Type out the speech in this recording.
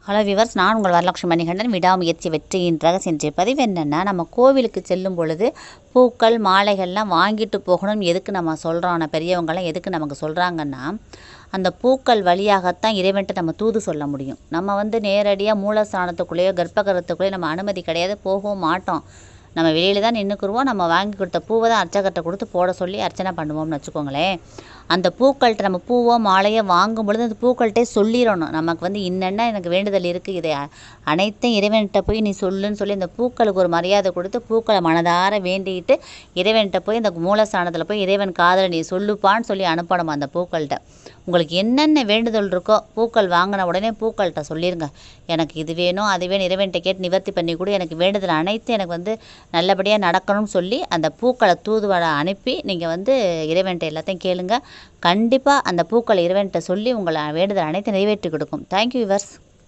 Hello viewers, நான் உங்கள் வரலட்சுமி மணிகண்டன். விடாமுயற்சி வெற்றியின் ரகசியம் என்ற பதிவு என்னென்னா, நம்ம கோவிலுக்கு செல்லும் பொழுது பூக்கள் மாலைகள்லாம் வாங்கிட்டு போகணும். எதுக்கு நம்ம சொல்கிறோம், பெரியவங்களாம் எதுக்கு நமக்கு சொல்கிறாங்கன்னா, அந்த பூக்கள் வழியாகத்தான் இறைவன்ட்டு நம்ம தூது சொல்ல முடியும். நம்ம நேரடியாக மூலஸ்தானத்துக்குள்ளேயோ கர்ப்பகிரகத்துக்குள்ளேயோ நம்ம அனுமதி கிடையாது, போகவும் மாட்டோம். நம்ம வெளியில் தான் நின்றுக்குருவோம். நம்ம வாங்கி கொடுத்த பூவை தான் அர்ச்சகர்கிட்ட கொடுத்து போட சொல்லி அர்ச்சனை பண்ணுவோம்னு வச்சுக்கோங்களேன். அந்த பூக்கள்கிட்ட நம்ம பூவோ மாலையோ வாங்கும் பொழுது அந்த பூக்கள்கிட்டே சொல்லிடணும், நமக்கு இன்னென்ன எனக்கு வேண்டுதல் இருக்குது, இதை அனைத்தும் இறைவன்கிட்ட போய் நீ சொல்லுன்னு சொல்லி அந்த பூக்களுக்கு ஒரு மரியாதை கொடுத்து பூக்களை மனதார வேண்டிட்டு இறைவன்கிட்ட போய் இந்த மூலஸ்தானத்தில் போய் இறைவன் காதலை நீ சொல்லுப்பான்னு சொல்லி அனுப்பணும். அந்த பூக்கள்கிட்ட உங்களுக்கு என்னென்ன வேண்டுதல் இருக்கோ பூக்கள் வாங்கின உடனே பூக்கள்கிட்ட சொல்லிடுங்க, எனக்கு இது வேணும் அது வேணும், இறைவன்கிட்ட கேட்டு நிவர்த்தி பண்ணி கூட எனக்கு வேண்டுதல் அனைத்து எனக்கு நல்லபடியாக நடக்கணும்னு சொல்லி அந்த பூக்களை தூதுவளை அனுப்பி நீங்கள் இறைவன்கிட்ட எல்லாத்தையும் கேளுங்க. கண்டிப்பாக அந்த பூக்களை இறைவன்கிட்ட சொல்லி உங்களை வேண்டுதல் அனைத்து நிறைவேற்றி கொடுக்கும். Thank you viewers.